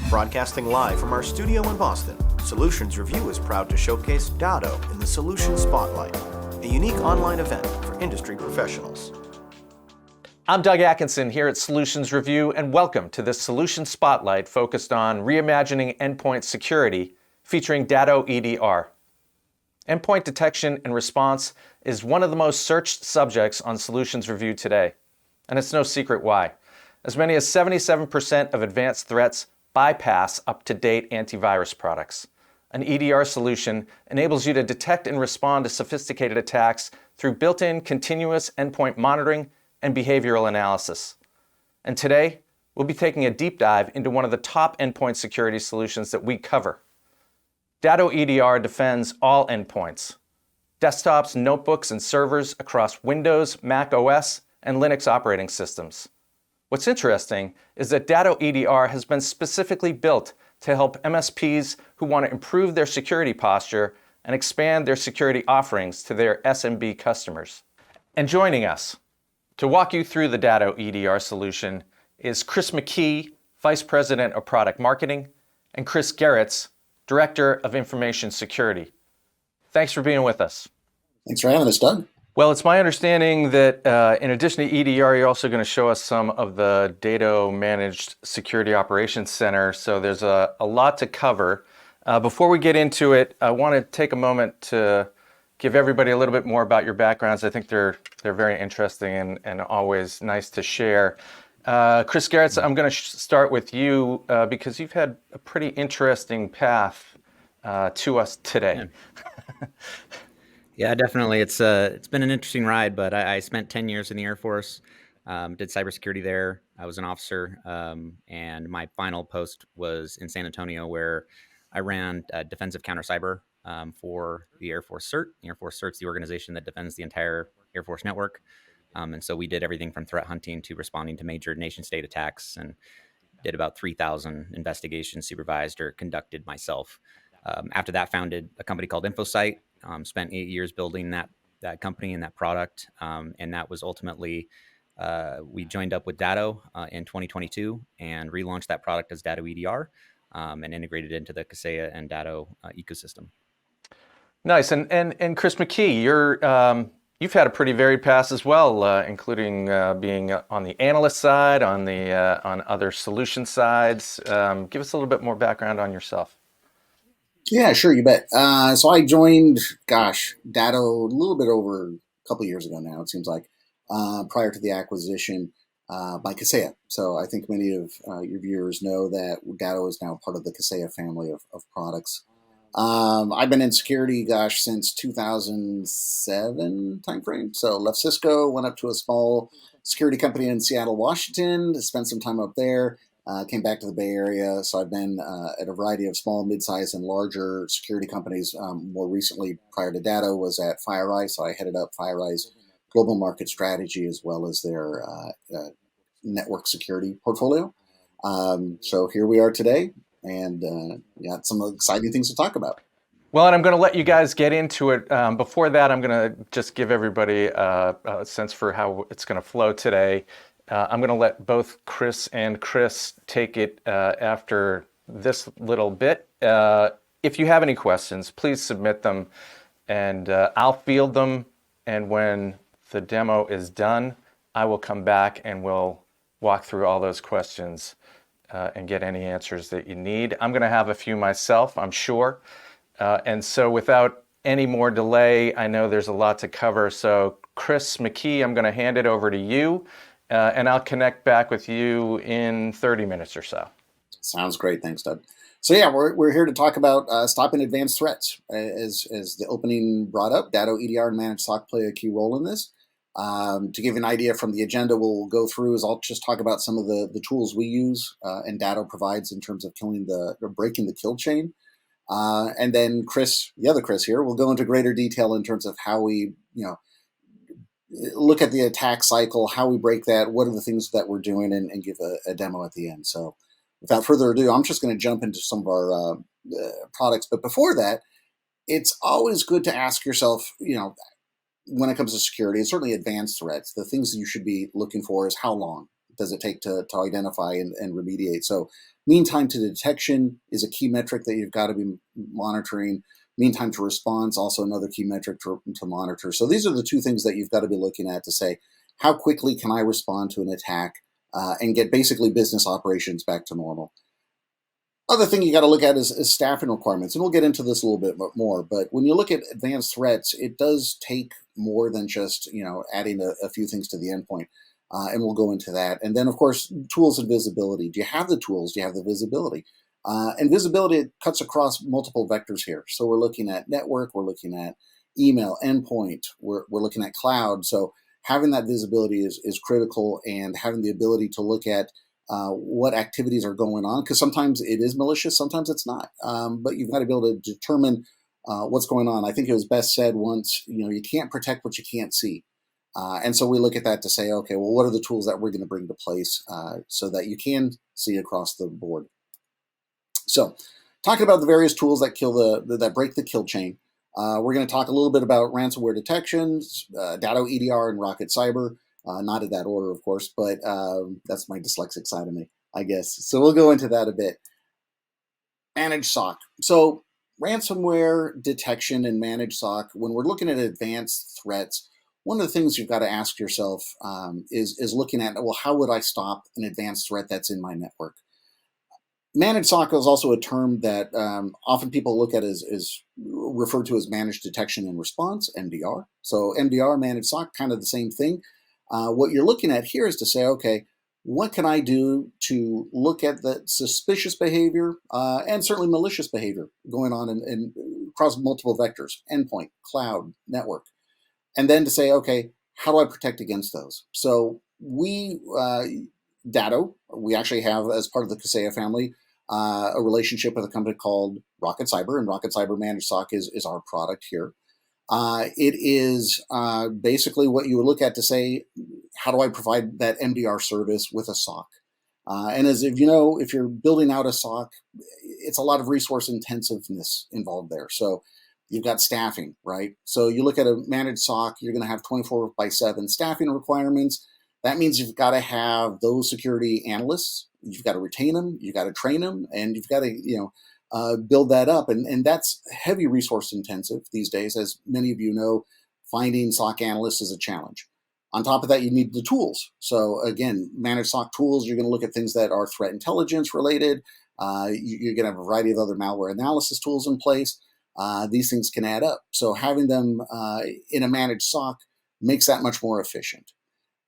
Broadcasting live from our studio in Boston, Solutions Review is proud to showcase Datto in the Solution Spotlight, a unique online event for industry professionals. I'm Doug Atkinson here at Solutions Review, and welcome to this Solution Spotlight focused on reimagining endpoint security, featuring Datto EDR. Endpoint detection and response is one of the most searched subjects on Solutions Review today, and it's no secret why. As many as 77% of advanced threats bypass up-to-date antivirus products. An EDR solution enables you to detect and respond to sophisticated attacks through built-in continuous endpoint monitoring and behavioral analysis. And today, we'll be taking a deep dive into one of the top endpoint security solutions that we cover. Datto EDR defends all endpoints, desktops, notebooks, and servers across Windows, Mac OS, and Linux operating systems. What's interesting is that Datto EDR has been specifically built to help MSPs who want to improve their security posture and expand their security offerings to their SMB customers. And joining us to walk you through the Datto EDR solution is Chris McKie, Vice President of Product Marketing, and Chris Gerrtiz, Director of Information Security. Thanks for being with us. Thanks for having us, Doug. Well, it's my understanding that in addition to EDR, you're also going to show us some of the Datto Managed Security Operations Center. So there's a lot to cover. Before we get into it, I want to take a moment to give everybody a little bit more about your backgrounds. I think they're very interesting and always nice to share. Chris Gerrtiz, I'm going to start with you because you've had a pretty interesting path to us today. Yeah, definitely. It's been an interesting ride, but I spent 10 years in the Air Force, did cybersecurity there. I was an officer, and my final post was in San Antonio, where I ran defensive counter cyber for the Air Force CERT. The Air Force CERT's the organization that defends the entire Air Force network. And so we did everything from threat hunting to responding to major nation-state attacks, and did about 3,000 investigations supervised or conducted myself. After that, founded a company called InfoSight. Spent 8 years building that company and that product. And that was ultimately, we joined up with Datto in 2022 and relaunched that product as Datto EDR and integrated into the Kaseya and Datto ecosystem. Nice. And Chris McKie, you've had a pretty varied past as well, including being on the analyst side, on other solution sides. Give us a little bit more background on yourself. Yeah, sure, you bet. So I joined, Datto a little bit over a couple of years ago now, it seems like, prior to the acquisition by Kaseya. So I think many of your viewers know that Datto is now part of the Kaseya family of products. I've been in security, since 2007 timeframe. So left Cisco, went up to a small security company in Seattle, Washington, spent some time up there. Came back to the Bay Area, so I've been at a variety of small, mid-sized, and larger security companies. More recently, prior to Datto, was at FireEye, so I headed up FireEye's global market strategy as well as their network security portfolio. So here we are today, and got some exciting things to talk about. Well, and I'm going to let you guys get into it. Before that, I'm going to just give everybody a sense for how it's going to flow today. I'm going to let both Chris and Chris take it after this little bit. If you have any questions, please submit them, and I'll field them. And when the demo is done, I will come back and we'll walk through all those questions and get any answers that you need. I'm going to have a few myself, I'm sure. And so without any more delay, I know there's a lot to cover. So Chris McKie, I'm going to hand it over to you. And I'll connect back with you in 30 minutes or so. Sounds great. Thanks, Doug. So yeah, we're here to talk about stopping advanced threats. As the opening brought up, Datto EDR and Managed SOC play a key role in this. To give you an idea from the agenda we'll go through is I'll just talk about some of the tools we use and Datto provides in terms of breaking the kill chain. And then Chris, the other Chris here, will go into greater detail in terms of how we, look at the attack cycle, how we break that, what are the things that we're doing, and give a demo at the end. So without further ado, I'm just going to jump into some of our products. But before that, it's always good to ask yourself, when it comes to security, and certainly advanced threats, the things that you should be looking for is how long does it take to identify and remediate. So Mean time to detection is a key metric that you've got to be monitoring. Mean time to response, also another key metric to monitor. So these are the two things that you've got to be looking at to say, how quickly can I respond to an attack and get basically business operations back to normal? Other thing you got to look at is staffing requirements, and we'll get into this a little bit more. But when you look at advanced threats, it does take more than just adding a few things to the endpoint, and we'll go into that. And then, of course, tools and visibility. Do you have the tools? Do you have the visibility? And visibility cuts across multiple vectors here. So we're looking at network, we're looking at email, endpoint, we're looking at cloud. So having that visibility is critical, and having the ability to look at what activities are going on, because sometimes it is malicious, sometimes it's not. But you've got to be able to determine what's going on. I think it was best said once, you can't protect what you can't see. And so we look at that to say, okay, well, what are the tools that we're going to bring to place so that you can see across the board? So talking about the various tools that that break the kill chain, we're going to talk a little bit about ransomware detections, Datto EDR, and Rocket Cyber. Not in that order, of course, but that's my dyslexic side of me, I guess. So we'll go into that a bit. Managed SOC. So ransomware detection and managed SOC, when we're looking at advanced threats, one of the things you've got to ask yourself is looking at, well, how would I stop an advanced threat that's in my network? Managed SOC is also a term that often people look at as referred to as managed detection and response, MDR. So MDR, managed SOC, kind of the same thing. What you're looking at here is to say, okay, what can I do to look at the suspicious behavior and certainly malicious behavior going on in across multiple vectors, endpoint, cloud, network, and then to say, okay, how do I protect against those? So we, Datto, we actually have, as part of the Kaseya family, a relationship with a company called Rocket Cyber, and Rocket Cyber Managed SOC is our product here. It is basically what you would look at to say, how do I provide that MDR service with a SOC? And as if if you're building out a SOC, it's a lot of resource intensiveness involved there. So you've got staffing, right? So you look at a managed SOC, you're going to have 24/7 staffing requirements. That means you've got to have those security analysts. You've got to retain them. You've got to train them, and you've got to build that up. And that's heavy resource intensive these days. As many of you know, finding SOC analysts is a challenge. On top of that, you need the tools. So again, managed SOC tools, you're going to look at things that are threat intelligence related. You're going to have a variety of other malware analysis tools in place. These things can add up. So having them in a managed SOC makes that much more efficient.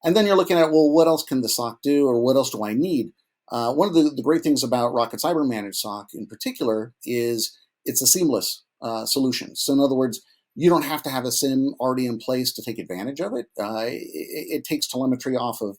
And then you're looking at, well, what else can the SOC do, or what else do I need? One of the great things about Rocket Cyber Managed SOC in particular is it's a seamless solution. So in other words, you don't have to have a SIM already in place to take advantage of it. It takes telemetry off of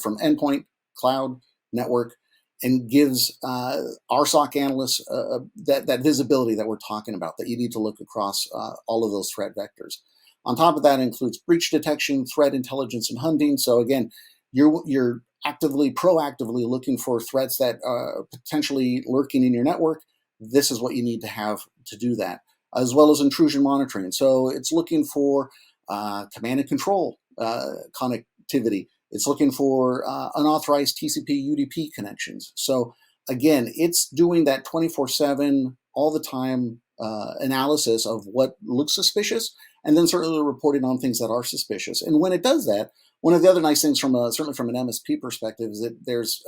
from endpoint, cloud, network, and gives our SOC analysts that visibility that we're talking about, that you need to look across all of those threat vectors. On top of that includes breach detection, threat intelligence, and hunting. So again, you're proactively looking for threats that are potentially lurking in your network. This is what you need to have to do that, as well as intrusion monitoring. So it's looking for command and control connectivity. It's looking for unauthorized TCP UDP connections. So again, it's doing that 24/7, all the time analysis of what looks suspicious, and then certainly reporting on things that are suspicious. And when it does that, one of the other nice things certainly from an MSP perspective is that there's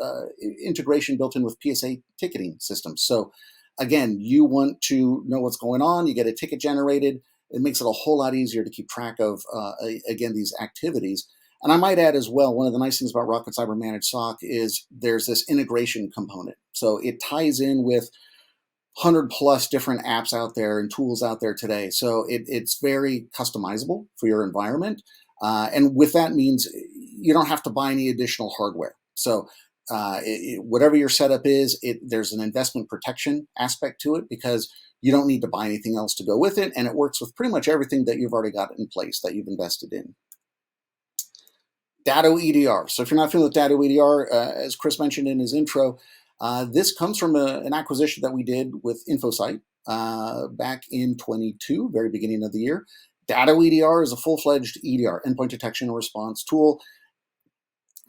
integration built in with PSA ticketing systems. So again, you want to know what's going on, you get a ticket generated, it makes it a whole lot easier to keep track of, again, these activities. And I might add as well, one of the nice things about Rocket Cyber Managed SOC is there's this integration component. So it ties in with 100 plus different apps out there and tools out there today. So it's very customizable for your environment. And with that means you don't have to buy any additional hardware. So whatever your setup is, there's an investment protection aspect to it, because you don't need to buy anything else to go with it. And it works with pretty much everything that you've already got in place that you've invested in. Datto EDR. So if you're not familiar with Datto EDR, as Chris mentioned in his intro, this comes from an acquisition that we did with InfoSight back in 22, very beginning of the year. Datto EDR is a full-fledged EDR, endpoint detection and response tool.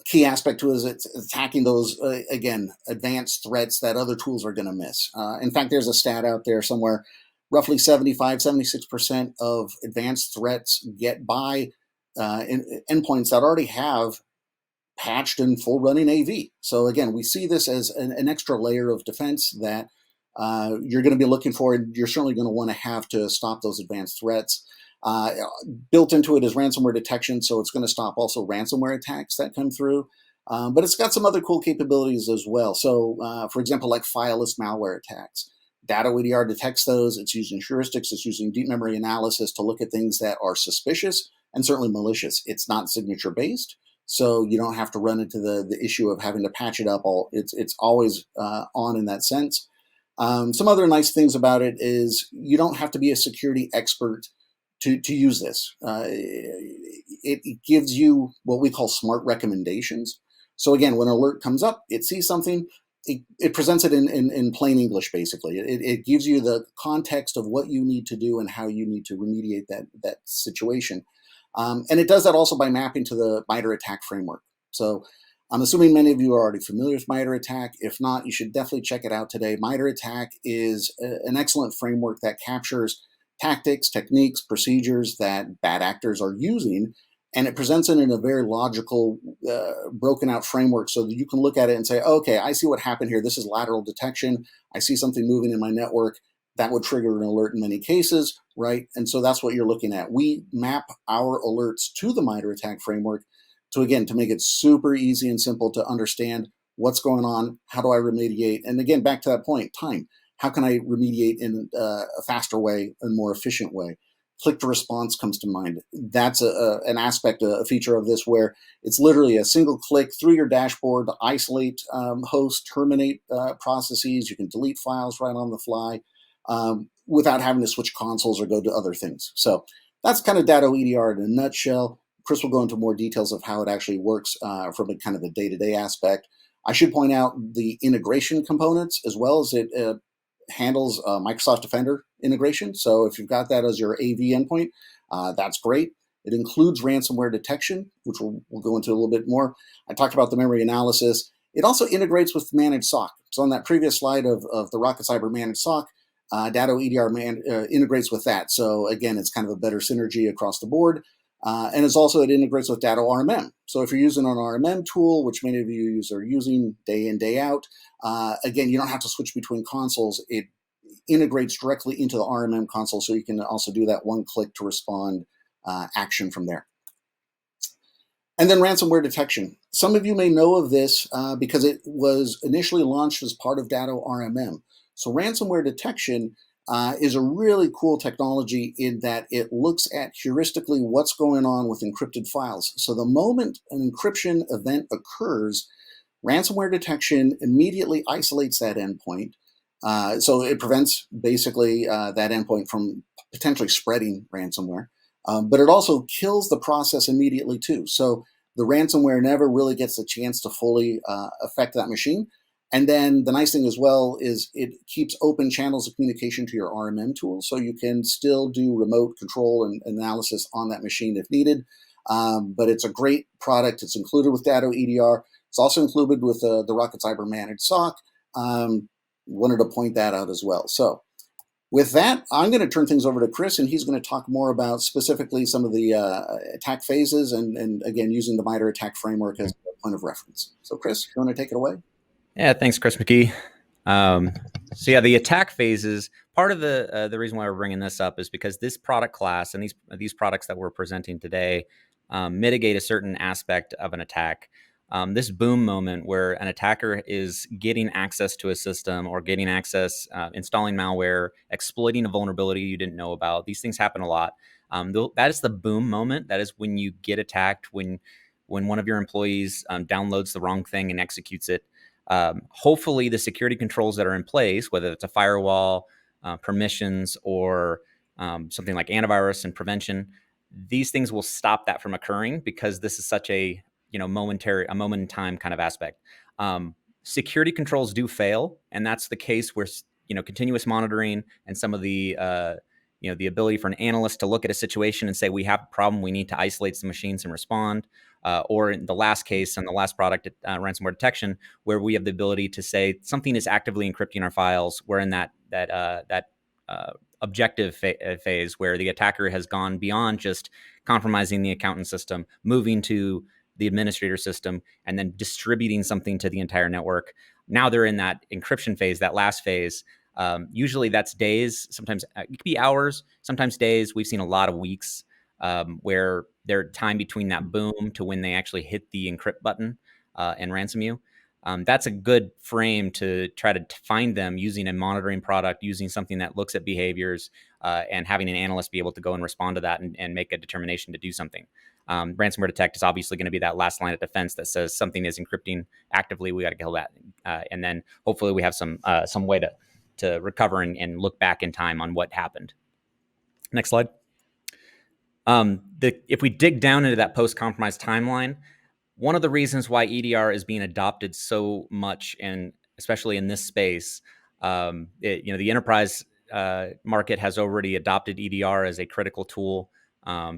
key aspect to it is it's attacking those, again, advanced threats that other tools are going to miss. In fact, there's a stat out there somewhere, roughly 76% of advanced threats get by endpoints that already have patched and full running AV. So again, we see this as an extra layer of defense that you're going to be looking for, and you're certainly going to want to have to stop those advanced threats. Built into it is ransomware detection, so it's going to stop also ransomware attacks that come through. But it's got some other cool capabilities as well. So, for example, like fileless malware attacks. Datto EDR detects those. It's using heuristics. It's using deep memory analysis to look at things that are suspicious and certainly malicious. It's not signature based, so you don't have to run into the issue of having to patch it up. It's always on in that sense. Some other nice things about it is you don't have to be a security expert to use this. It gives you what we call smart recommendations. So again, when an alert comes up, it sees something, it presents it in plain English, basically. It gives you the context of what you need to do and how you need to remediate that situation. And it does that also by mapping to the MITRE ATT&CK framework. So I'm assuming many of you are already familiar with MITRE ATT&CK. If not, you should definitely check it out today. MITRE ATT&CK is an excellent framework that captures tactics, techniques, procedures that bad actors are using, and it presents it in a very logical, broken out framework so that you can look at it and say, okay, I see what happened here. This is lateral detection. I see something moving in my network. That would trigger an alert in many cases, right? And so that's what you're looking at. We map our alerts to the MITRE ATT&CK framework to make it super easy and simple to understand what's going on, how do I remediate, and again, back to that point, time. How can I remediate in a faster way, a more efficient way? Click to response comes to mind. That's an aspect, a feature of this where it's literally a single click through your dashboard to isolate hosts, terminate processes. You can delete files right on the fly without having to switch consoles or go to other things. So that's kind of Datto EDR in a nutshell. Chris will go into more details of how it actually works from a kind of the day-to-day aspect. I should point out the integration components as well as it handles Microsoft Defender integration. So if you've got that as your AV endpoint, that's great. It includes ransomware detection, which we'll go into a little bit more. I talked about the memory analysis. It also integrates with managed SOC. So on that previous slide of the Rocket Cyber managed SOC, Datto EDR integrates with that. So again, it's kind of a better synergy across the board. And it integrates with Datto RMM. So if you're using an RMM tool, which many of you are using day in, day out, again, you don't have to switch between consoles. It integrates directly into the RMM console, so you can also do that one click to respond action from there. And then ransomware detection. Some of you may know of this because it was initially launched as part of Datto RMM. So ransomware detection is a really cool technology in that it looks at heuristically what's going on with encrypted files. So the moment an encryption event occurs, ransomware detection immediately isolates that endpoint. So it prevents basically that endpoint from potentially spreading ransomware. But it also kills the process immediately too. So the ransomware never really gets a chance to fully affect that machine. And then the nice thing as well is it keeps open channels of communication to your RMM tool, so you can still do remote control and analysis on that machine if needed. But it's a great product. It's included with Datto EDR. It's also included with the Rocket Cyber Managed SOC. Wanted to point that out as well. So with that, I'm going to turn things over to Chris, and he's going to talk more about specifically some of the attack phases and again, using the MITRE ATT&CK framework as a point of reference. So Chris, you want to take it away? Yeah, thanks, Chris McKie. So yeah, the attack phases, part of the reason why we're bringing this up is because this product class and these products that we're presenting today mitigate a certain aspect of an attack. This boom moment where an attacker is getting access to a system or getting access, installing malware, exploiting a vulnerability you didn't know about. These things happen a lot. That is the boom moment. That is when you get attacked, when one of your employees downloads the wrong thing and executes it. Hopefully the security controls that are in place, whether it's a firewall, permissions, or something like antivirus and prevention, these things will stop that from occurring because this is such a moment in time kind of aspect. Security controls do fail, and that's the case where continuous monitoring and some of the the ability for an analyst to look at a situation and say, we have a problem, we need to isolate some machines and respond. Or in the last case, on the last product, ransomware detection, where we have the ability to say something is actively encrypting our files. We're in that objective phase where the attacker has gone beyond just compromising the accountant system, moving to the administrator system, and then distributing something to the entire network. Now they're in that encryption phase, that last phase. Usually that's days, sometimes it could be hours, sometimes days. We've seen a lot of weeks where their time between that boom to when they actually hit the encrypt button and ransom you. That's a good frame to try to find them using a monitoring product, using something that looks at behaviors, and having an analyst be able to go and respond to that and make a determination to do something. Ransomware detect is obviously going to be that last line of defense that says something is encrypting actively. We got to kill that, and then hopefully we have some way to recover and look back in time on what happened. Next slide. If we dig down into that post-compromise timeline, one of the reasons why EDR is being adopted so much, and especially in this space, the enterprise market has already adopted EDR as a critical tool.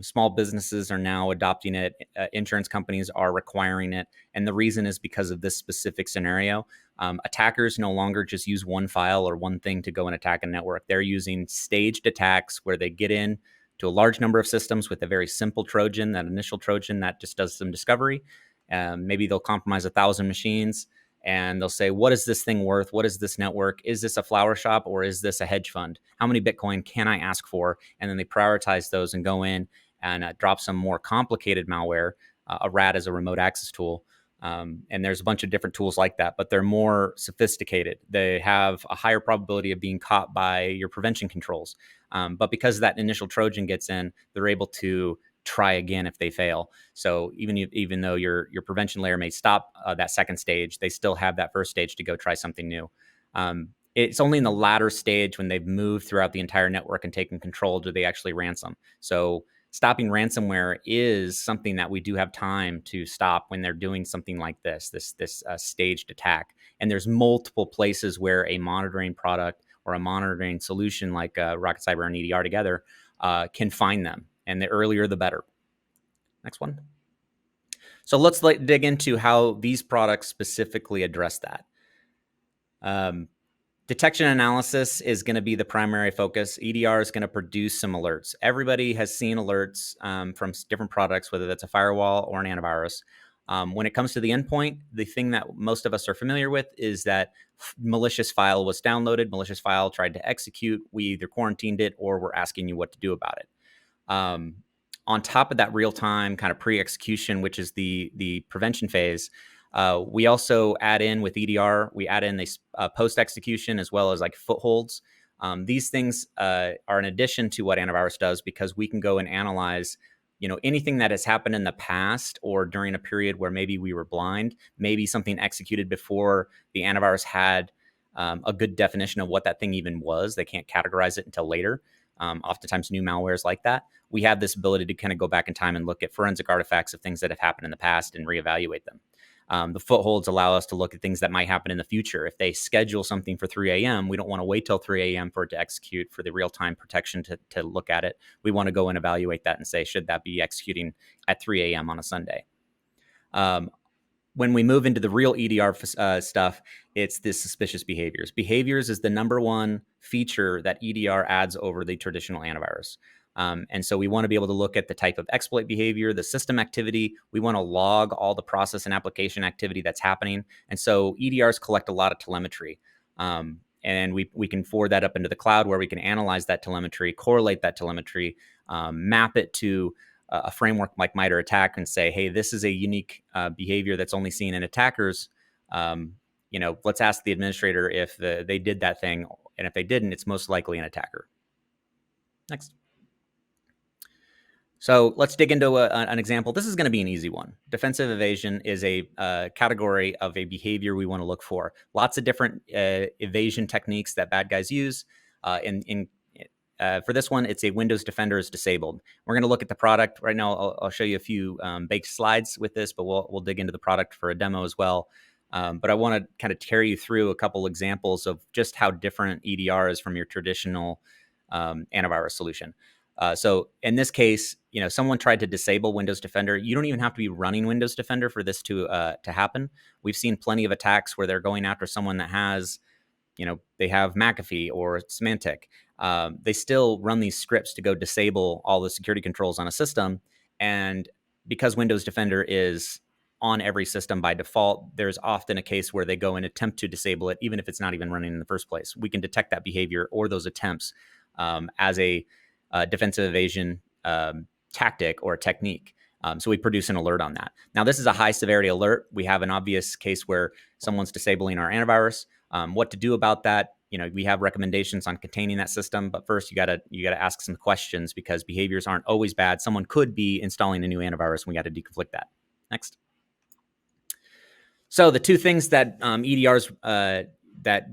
Small businesses are now adopting it. Insurance companies are requiring it. And the reason is because of this specific scenario. Attackers no longer just use one file or one thing to go and attack a network. They're using staged attacks where they get in to a large number of systems with a very simple Trojan, that initial Trojan that just does some discovery. Maybe they'll compromise 1,000 machines and they'll say, what is this thing worth? What is this network? Is this a flower shop or is this a hedge fund? How many Bitcoin can I ask for? And then they prioritize those and go in and drop some more complicated malware. A RAT is a remote access tool. And there's a bunch of different tools like that, but they're more sophisticated. They have a higher probability of being caught by your prevention controls. But because that initial Trojan gets in, they're able to try again if they fail. So even though your prevention layer may stop that second stage, they still have that first stage to go try something new. It's only in the latter stage when they've moved throughout the entire network and taken control do they actually ransom. So stopping ransomware is something that we do have time to stop when they're doing something like this staged attack. And there's multiple places where a monitoring product or a monitoring solution like Rocket Cyber and EDR together can find them. And the earlier, the better. Next one. So let's dig into how these products specifically address that. Detection analysis is going to be the primary focus. EDR is going to produce some alerts. Everybody has seen alerts from different products, whether that's a firewall or an antivirus. When it comes to the endpoint, the thing that most of us are familiar with is that malicious file was downloaded, malicious file tried to execute. We either quarantined it or we're asking you what to do about it. On top of that real-time kind of pre-execution, which is the prevention phase, we also add in with EDR, we add in the post-execution as well as like footholds. These things are in addition to what antivirus does because we can go and analyze anything that has happened in the past or during a period where maybe we were blind, maybe something executed before the antivirus had a good definition of what that thing even was. They can't categorize it until later. Oftentimes new malwares like that. We have this ability to kind of go back in time and look at forensic artifacts of things that have happened in the past and reevaluate them. The footholds allow us to look at things that might happen in the future. If they schedule something for 3 a.m., we don't want to wait till 3 a.m. for it to execute for the real-time protection to look at it. We want to go and evaluate that and say, should that be executing at 3 a.m. on a Sunday? When we move into the real EDR stuff, it's this suspicious behaviors. Behaviors is the number one feature that EDR adds over the traditional antivirus. And so we want to be able to look at the type of exploit behavior, the system activity. We want to log all the process and application activity that's happening. And so EDRs collect a lot of telemetry. And we can forward that up into the cloud where we can analyze that telemetry, correlate that telemetry, map it to a framework like MITRE ATT&CK and say, hey, this is a unique behavior that's only seen in attackers. Let's ask the administrator if they did that thing. And if they didn't, it's most likely an attacker. Next. So let's dig into an example. This is going to be an easy one. Defensive evasion is a category of a behavior we want to look for. Lots of different evasion techniques that bad guys use. For this one, it's a Windows Defender is disabled. We're going to look at the product right now. I'll show you a few baked slides with this, but we'll dig into the product for a demo as well. But I want to kind of carry you through a couple examples of just how different EDR is from your traditional antivirus solution. So in this case, someone tried to disable Windows Defender. You don't even have to be running Windows Defender for this to happen. We've seen plenty of attacks where they're going after someone that has, they have McAfee or Symantec. They still run these scripts to go disable all the security controls on a system. And because Windows Defender is on every system by default, there's often a case where they go and attempt to disable it, even if it's not even running in the first place. We can detect that behavior or those attempts as a defensive evasion tactic or technique. So we produce an alert on that. Now, this is a high severity alert. We have an obvious case where someone's disabling our antivirus. What to do about that? We have recommendations on containing that system, but first you gotta ask some questions because behaviors aren't always bad. Someone could be installing a new antivirus, and we got to deconflict that. Next. So the two things that EDRs that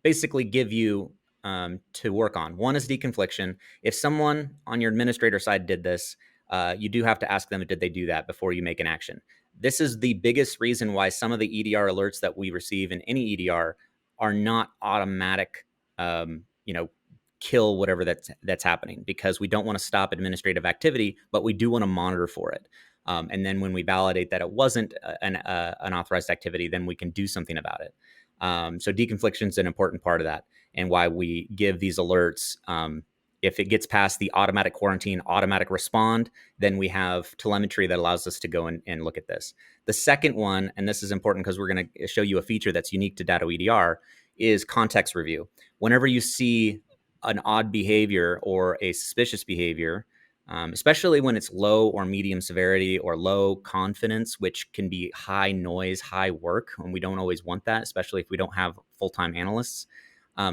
basically give you to work on. One is deconfliction. If someone on your administrator side did this, you do have to ask them, did they do that before you make an action? This is the biggest reason why some of the EDR alerts that we receive in any EDR are not automatic, kill whatever that's happening, because we don't want to stop administrative activity, but we do want to monitor for it. And then when we validate that it wasn't an unauthorized activity, then we can do something about it. So deconfliction is an important part of that, and why we give these alerts. If it gets past the automatic quarantine, automatic respond, then we have telemetry that allows us to go and look at this. The second one, and this is important because we're going to show you a feature that's unique to Datto EDR, is context review. Whenever you see an odd behavior or a suspicious behavior, especially when it's low or medium severity or low confidence, which can be high noise, high work, and we don't always want that, especially if we don't have full-time analysts.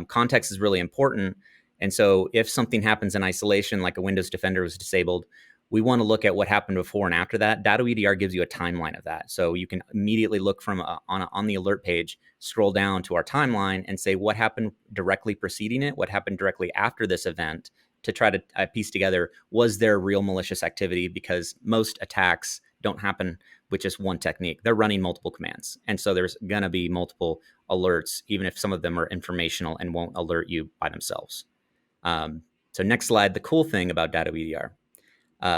Context is really important. And so if something happens in isolation, like a Windows Defender was disabled, we want to look at what happened before and after that. Datto EDR gives you a timeline of that. So you can immediately look from on the alert page, scroll down to our timeline and say what happened directly preceding it, what happened directly after this event, to try to piece together, was there real malicious activity? Because most attacks don't happen with just one technique. They're running multiple commands. And so there's going to be multiple alerts, even if some of them are informational and won't alert you by themselves. So next slide, the cool thing about Datto EDR.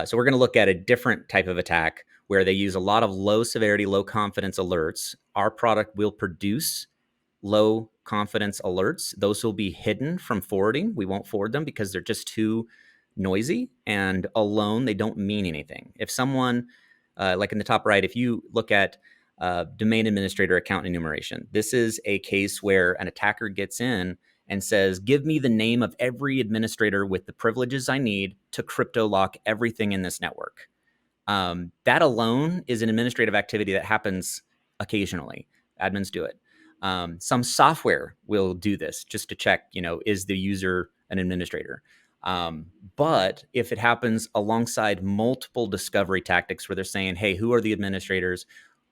So we're going to look at a different type of attack where they use a lot of low severity, low confidence alerts. Our product will produce low confidence alerts. Those will be hidden from forwarding. We won't forward them because they're just too noisy, and alone, they don't mean anything. If someone, like in the top right, if you look at domain administrator account enumeration, this is a case where an attacker gets in and says, give me the name of every administrator with the privileges I need to crypto lock everything in this network. That alone is an administrative activity that happens occasionally. Admins do it. Some software will do this just to check, is the user an administrator? But if it happens alongside multiple discovery tactics where they're saying, hey, who are the administrators?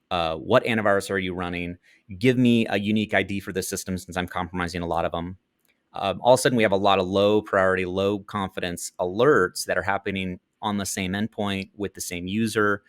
What antivirus are you running? Give me a unique ID for the system since I'm compromising a lot of them. All of a sudden, we have a lot of low priority, low confidence alerts that are happening on the same endpoint with the same user.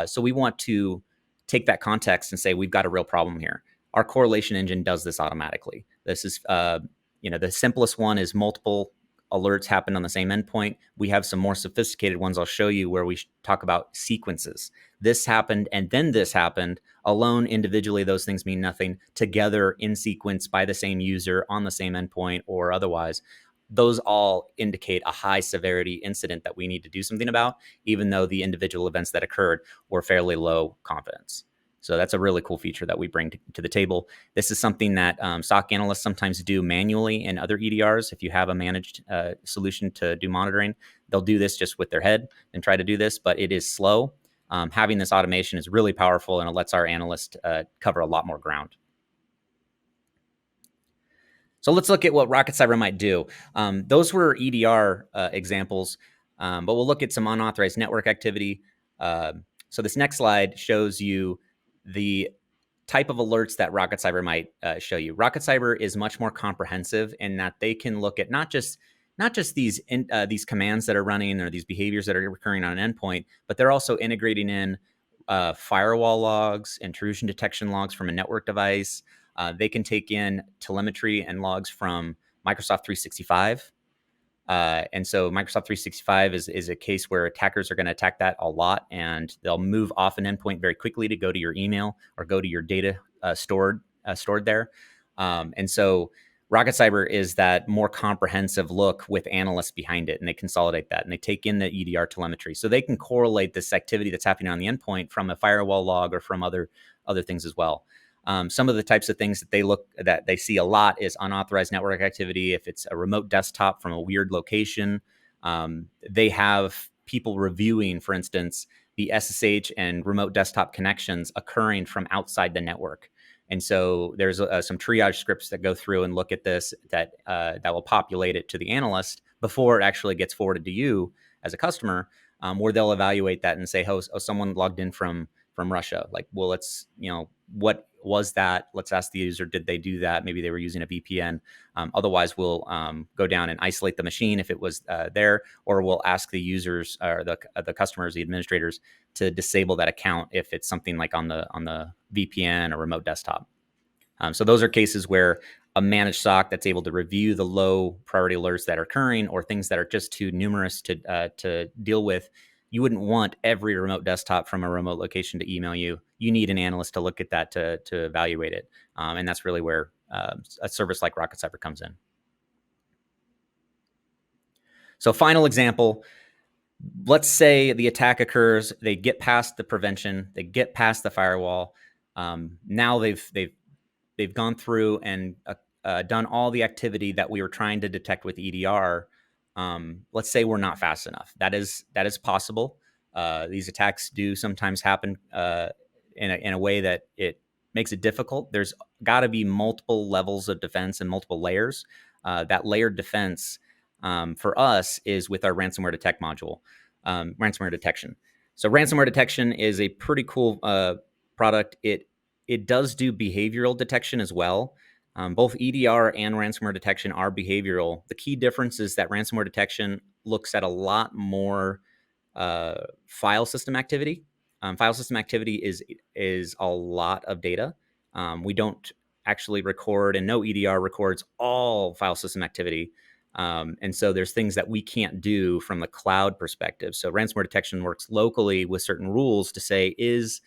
So we want to take that context and say, we've got a real problem here. Our correlation engine does this automatically. This is, the simplest one is multiple alerts happen on the same endpoint. We have some more sophisticated ones I'll show you where we talk about sequences. This happened and then this happened. Alone, individually, those things mean nothing. Together, in sequence, by the same user, on the same endpoint, or otherwise, those all indicate a high severity incident that we need to do something about, even though the individual events that occurred were fairly low confidence. So that's a really cool feature that we bring to the table. This is something that SOC analysts sometimes do manually in other EDRs. If you have a managed solution to do monitoring, they'll do this just with their head and try to do this, but it is slow. Having this automation is really powerful, and it lets our analysts cover a lot more ground. So let's look at what Rocket Cyber might do. Those were EDR examples, but we'll look at some unauthorized network activity. So this next slide shows you the type of alerts that Rocket Cyber might show you. Rocket Cyber is much more comprehensive in that they can look at not just these commands that are running or these behaviors that are occurring on an endpoint, but they're also integrating in firewall logs, intrusion detection logs from a network device. They can take in telemetry and logs from Microsoft 365. And so Microsoft 365 is a case where attackers are going to attack that a lot, and they'll move off an endpoint very quickly to go to your email or go to your data stored there. And so Rocket Cyber is that more comprehensive look with analysts behind it, and they consolidate that, and they take in the EDR telemetry, so they can correlate this activity that's happening on the endpoint from a firewall log or from other things as well. Some of the types of things that they see a lot is unauthorized network activity. If it's a remote desktop from a weird location, they have people reviewing, for instance, the SSH and remote desktop connections occurring from outside the network. And so there's some triage scripts that go through and look at this that will populate it to the analyst before it actually gets forwarded to you as a customer, where they'll evaluate that and say, oh, someone logged in from Russia. Like, well, what was that? Let's ask the user, did they do that? Maybe they were using a VPN. Otherwise, we'll go down and isolate the machine if it was there, or we'll ask the users or the customers, the administrators, to disable that account if it's something like on the VPN or remote desktop. So those are cases where a managed SOC that's able to review the low priority alerts that are occurring or things that are just too numerous to deal with. You wouldn't want every remote desktop from a remote location to email you. You need an analyst to look at that to evaluate it. And that's really where a service like Rocket Cyber comes in. So final example, let's say the attack occurs, they get past the prevention, they get past the firewall. Now they've gone through and done all the activity that we were trying to detect with EDR. Let's say we're not fast enough. That is possible. These attacks do sometimes happen in a way that it makes it difficult. There's got to be multiple levels of defense and multiple layers. That layered defense for us is with our ransomware detect module, ransomware detection. So ransomware detection is a pretty cool product. It does do behavioral detection as well. Both EDR and ransomware detection are behavioral. The key difference is that ransomware detection looks at a lot more file system activity. File system activity is a lot of data. We don't actually record, and no EDR records all file system activity. And so there's things that we can't do from the cloud perspective. So ransomware detection works locally with certain rules to say, is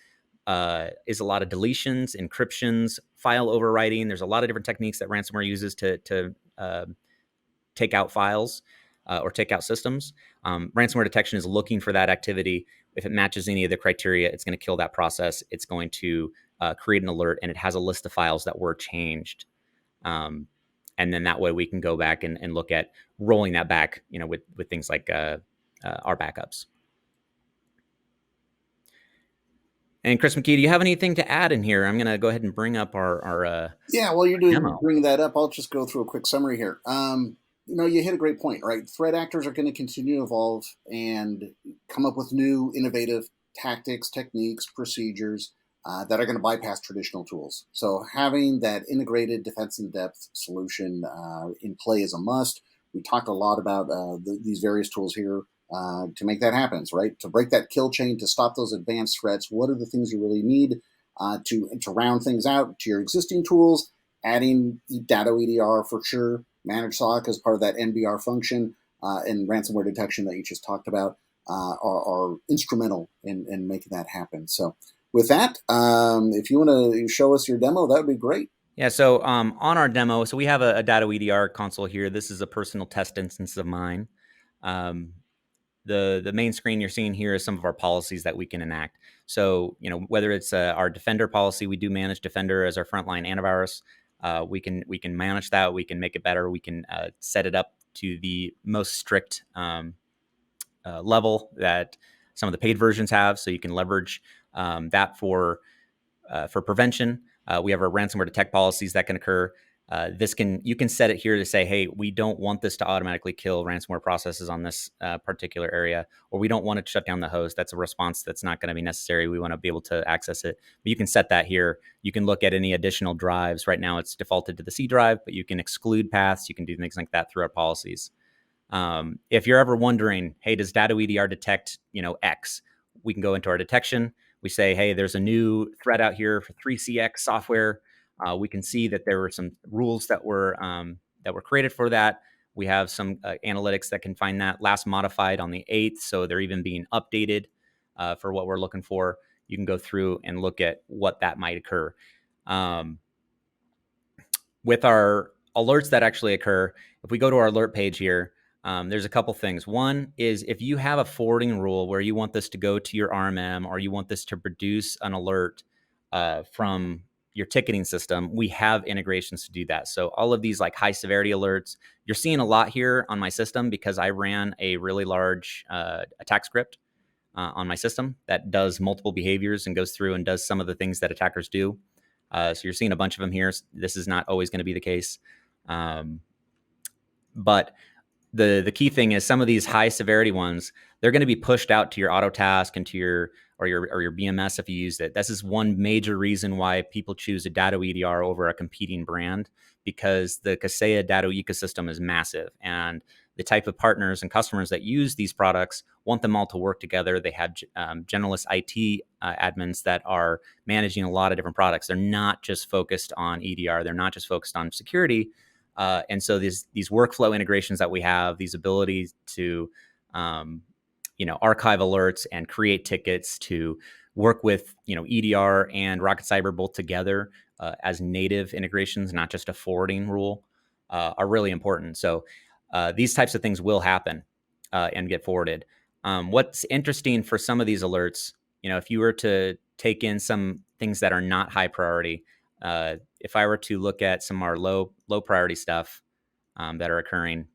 a lot of deletions, encryptions, file overwriting. There's a lot of different techniques that ransomware uses to take out files or take out systems. Ransomware detection is looking for that activity. If it matches any of the criteria, it's going to kill that process. It's going to create an alert, and it has a list of files that were changed. And then that way we can go back and look at rolling that back, with things like our backups. And Chris McKie, do you have anything to add in here? I'm going to go ahead and bring up our yeah. While you're bringing that up, I'll just go through a quick summary here. You hit a great point, right? Threat actors are going to continue to evolve and come up with new, innovative tactics, techniques, procedures that are going to bypass traditional tools. So having that integrated defense in depth solution in play is a must. We talked a lot about these various tools here to make that happen, right? To break that kill chain, to stop those advanced threats. What are the things you really need to round things out to your existing tools? Adding Datto EDR for sure, managed SOC as part of that NBR function, and ransomware detection that you just talked about are instrumental in making that happen. So with that, if you want to show us your demo, that would be great. Yeah, so on our demo, so we have a Datto EDR console here. This is a personal test instance of mine. The main screen you're seeing here is some of our policies that we can enact. So, whether it's our Defender policy, we do manage Defender as our frontline antivirus. We can manage that. We can make it better. We can set it up to the most strict level that some of the paid versions have. So you can leverage that for prevention. We have our ransomware detect policies that can occur. You can set it here to say, hey, we don't want this to automatically kill ransomware processes on this particular area, or we don't want it to shut down the host. That's a response that's not going to be necessary. We want to be able to access it. But you can set that here. You can look at any additional drives. Right now it's defaulted to the C drive, but you can exclude paths. You can do things like that through our policies. If you're ever wondering, hey, does Datto EDR detect, X? We can go into our detection. We say, hey, there's a new threat out here for 3CX software. We can see that there were some rules that were created for that. We have some analytics that can find that last modified on the 8th, so they're even being updated for what we're looking for. You can go through and look at what that might occur. With our alerts that actually occur, if we go to our alert page here, there's a couple things. One is if you have a forwarding rule where you want this to go to your RMM or you want this to produce an alert from your ticketing system, we have integrations to do that. So all of these like high severity alerts, you're seeing a lot here on my system because I ran a really large attack script on my system that does multiple behaviors and goes through and does some of the things that attackers do. So you're seeing a bunch of them here. This is not always going to be the case. But the key thing is some of these high severity ones, they're going to be pushed out to your auto task and to your BMS if you use it. This is one major reason why people choose a Datto EDR over a competing brand, because the Kaseya Datto ecosystem is massive, and the type of partners and customers that use these products want them all to work together. They have generalist IT admins that are managing a lot of different products. They're not just focused on EDR. They're not just focused on security. And so these workflow integrations that we have, these abilities to archive alerts and create tickets, to work with EDR and Rocket Cyber both together as native integrations, not just a forwarding rule, are really important. So these types of things will happen and get forwarded. What's interesting for some of these alerts, if you were to take in some things that are not high priority, if I were to look at some of our low priority stuff that are occurring,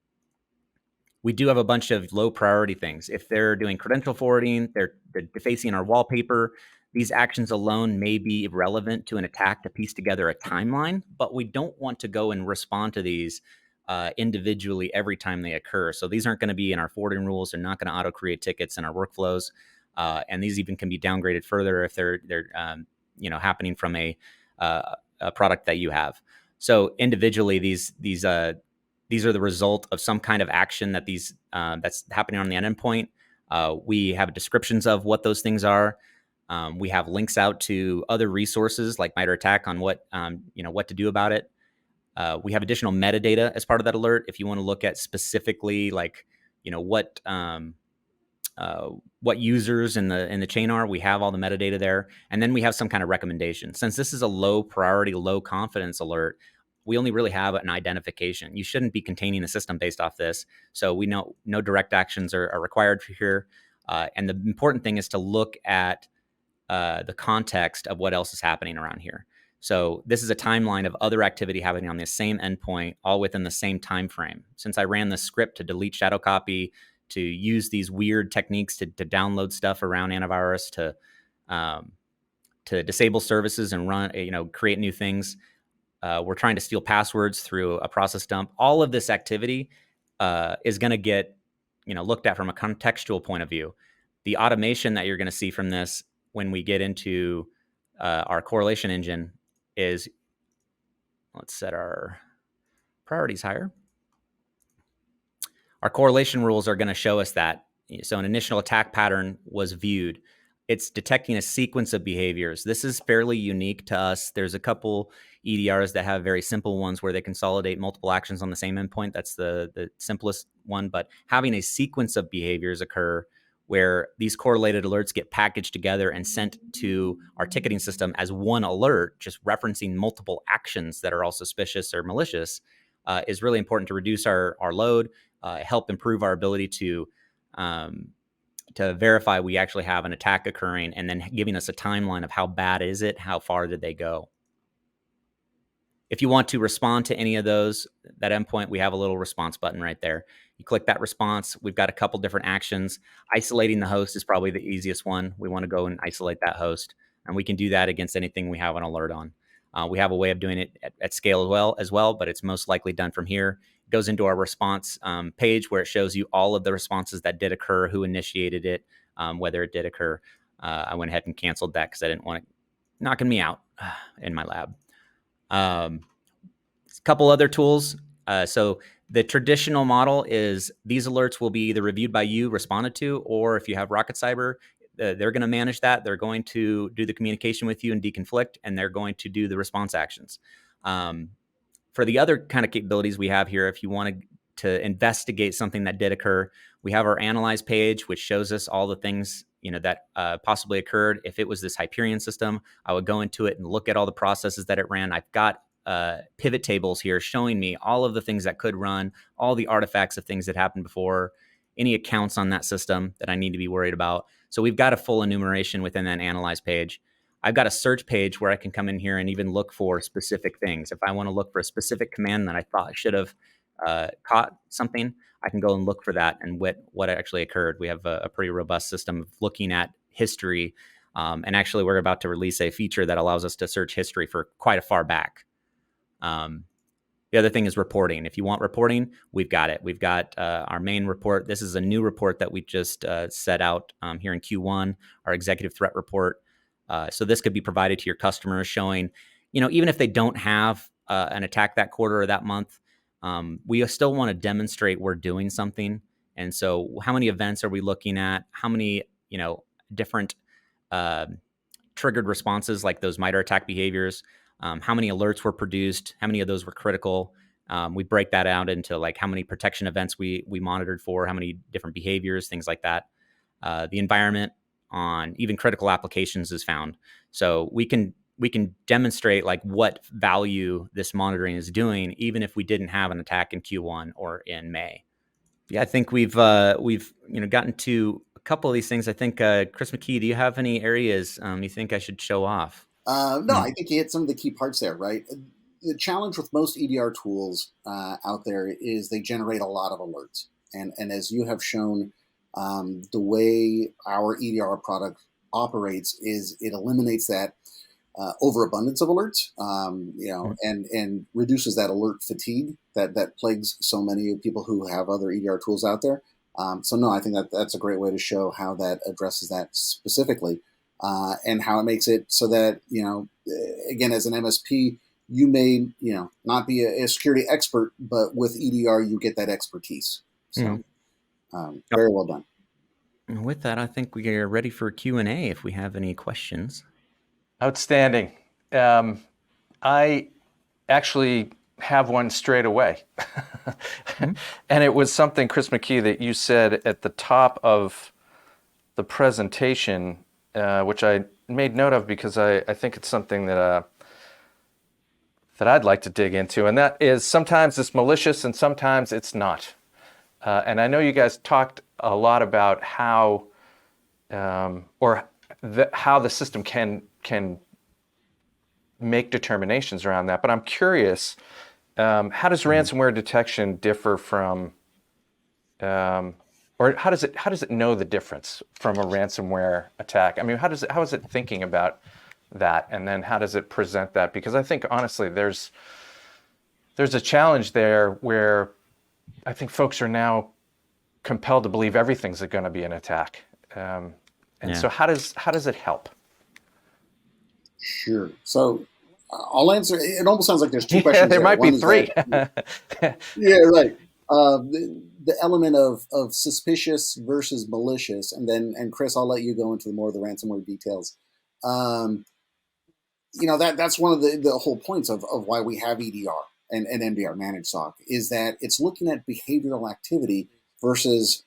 we do have a bunch of low priority things. If they're doing credential forwarding, they're defacing our wallpaper, these actions alone may be relevant to an attack to piece together a timeline, but we don't want to go and respond to these individually every time they occur. So these aren't going to be in our forwarding rules. They're not going to auto create tickets in our workflows. And these even can be downgraded further if they're happening from a product that you have. So individually, these are the result of some kind of action that that's happening on the endpoint. We have descriptions of what those things are. We have links out to other resources like MITRE ATT&CK on what to do about it. We have additional metadata as part of that alert. If you want to look at specifically what users in the chain are, we have all the metadata there. And then we have some kind of recommendation. Since this is a low priority, low confidence alert, we only really have an identification. You shouldn't be containing the system based off this. So we know no direct actions are required for here. And the important thing is to look at the context of what else is happening around here. So this is a timeline of other activity happening on the same endpoint, all within the same time frame. Since I ran the script to delete shadow copy, to use these weird techniques to download stuff around antivirus, to disable services and run, create new things. We're trying to steal passwords through a process dump. All of this activity is going to get, looked at from a contextual point of view. The automation that you're going to see from this when we get into our correlation engine is, let's set our priorities higher. Our correlation rules are going to show us that. So an initial attack pattern was viewed. It's detecting a sequence of behaviors. This is fairly unique to us. There's a couple EDRs that have very simple ones where they consolidate multiple actions on the same endpoint. That's the simplest one. But having a sequence of behaviors occur where these correlated alerts get packaged together and sent to our ticketing system as one alert, just referencing multiple actions that are all suspicious or malicious, is really important to reduce our load, help improve our ability to verify we actually have an attack occurring, and then giving us a timeline of how bad is it, how far did they go. If you want to respond to any of those, that endpoint, we have a little response button right there. You click that response. We've got a couple different actions. Isolating the host is probably the easiest one. We want to go and isolate that host, and we can do that against anything we have an alert on. We have a way of doing it at scale as well, but it's most likely done from here. It goes into our response page where it shows you all of the responses that did occur, who initiated it, whether it did occur. I went ahead and canceled that because I didn't want it knocking me out in my lab. A couple other tools. So the traditional model is these alerts will be either reviewed by you, responded to, or if you have Rocket Cyber, they're going to manage that. They're going to do the communication with you and deconflict, and they're going to do the response actions. For the other kind of capabilities we have here, if you want to to investigate something that did occur. We have our analyze page, which shows us all the things that possibly occurred. If it was this Hyperion system, I would go into it and look at all the processes that it ran. I've got pivot tables here showing me all of the things that could run, all the artifacts of things that happened before, any accounts on that system that I need to be worried about. So we've got a full enumeration within that analyze page. I've got a search page where I can come in here and even look for specific things. If I want to look for a specific command that I thought I should have caught something, I can go and look for that and what actually occurred. We have a pretty robust system of looking at history. And actually, we're about to release a feature that allows us to search history for quite a far back. The other thing is reporting. If you want reporting, we've got it. We've got our main report. This is a new report that we just set out here in Q1, our executive threat report. So this could be provided to your customers showing, even if they don't have an attack that quarter or that month, we still want to demonstrate we're doing something. And so how many events are we looking at? How many, different triggered responses like those MITRE ATT&CK behaviors? How many alerts were produced? How many of those were critical? We break that out into like how many protection events we monitored for, how many different behaviors, things like that. The environment on even critical applications is found. So we can demonstrate like what value this monitoring is doing, even if we didn't have an attack in Q1 or in May. Yeah, I think we've gotten to a couple of these things. I think Chris McKie, do you have any areas you think I should show off? No, I think you hit some of the key parts there, right? The challenge with most EDR tools out there is they generate a lot of alerts. And as you have shown, the way our EDR product operates is it eliminates that overabundance of alerts, and reduces that alert fatigue that plagues so many people who have other EDR tools out there. So no, I think that's a great way to show how that addresses that specifically. And how it makes it so that, again, as an MSP, you may, not be a security expert, but with EDR, you get that expertise. So very well done. And with that, I think we are ready for Q&A if we have any questions. Outstanding. I actually have one straight away. And it was something, Chris McKie, that you said at the top of the presentation, which I made note of because I think it's something that I'd like to dig into, and that is sometimes it's malicious and sometimes it's not. And I know you guys talked a lot about how the system can make determinations around that, but I'm curious, how does ransomware detection differ from or how does it know the difference from a ransomware attack? I mean, how is it thinking about that, and then how does it present that? Because I think honestly, there's a challenge there where I think folks are now compelled to believe everything's going to be an attack, so how does it help? Sure. So I'll answer. It almost sounds like there's two questions. There might be three. Yeah, right. The element of suspicious versus malicious, and Chris, I'll let you go into more of the ransomware details. That's one of the whole points of why we have EDR and MDR, managed SOC, is that it's looking at behavioral activity versus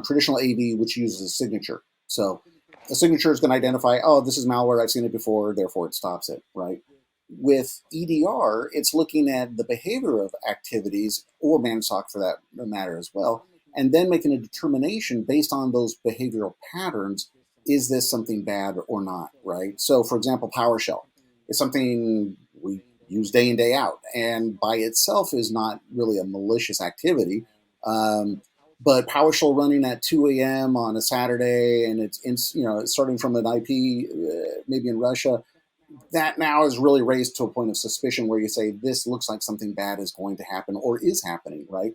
traditional AV, which uses a signature. So a signature is going to identify, oh, this is malware, I've seen it before, therefore it stops it, right? With EDR, it's looking at the behavior of activities, or managed SOC for that matter as well, and then making a determination based on those behavioral patterns, is this something bad or not, right? So for example, PowerShell is something we use day in, day out, and by itself is not really a malicious activity. But PowerShell running at 2 a.m. on a Saturday, and it's starting from an IP, maybe in Russia, that now is really raised to a point of suspicion where you say, this looks like something bad is going to happen or is happening, right?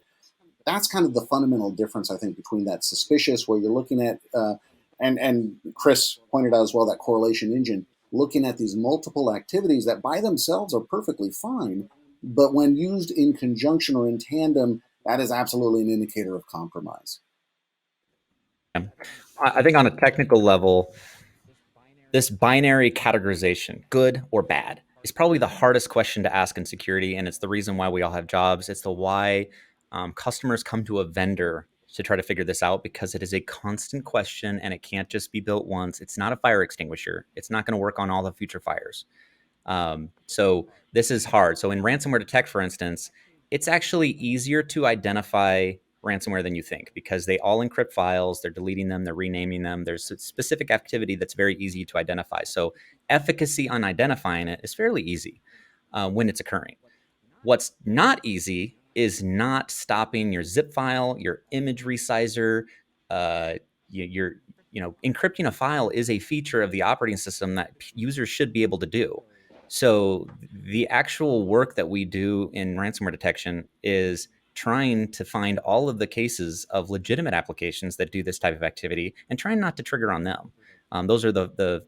That's kind of the fundamental difference, I think, between that suspicious, where you're looking at, and Chris pointed out as well, that correlation engine, looking at these multiple activities that by themselves are perfectly fine, but when used in conjunction or in tandem, that is absolutely an indicator of compromise. I think on a technical level, this binary categorization, good or bad, is probably the hardest question to ask in security, and it's the reason why we all have jobs. It's the why Customers come to a vendor to try to figure this out because it is a constant question and it can't just be built once. It's not a fire extinguisher. It's not going to work on all the future fires. So this is hard. So in ransomware detect, for instance, it's actually easier to identify ransomware than you think because they all encrypt files, they're deleting them, they're renaming them. There's a specific activity that's very easy to identify. So efficacy on identifying it is fairly easy when it's occurring. What's not easy is not stopping your zip file, your image resizer, your encrypting a file is a feature of the operating system that users should be able to do. So the actual work that we do in ransomware detection is trying to find all of the cases of legitimate applications that do this type of activity and trying not to trigger on them. Those are the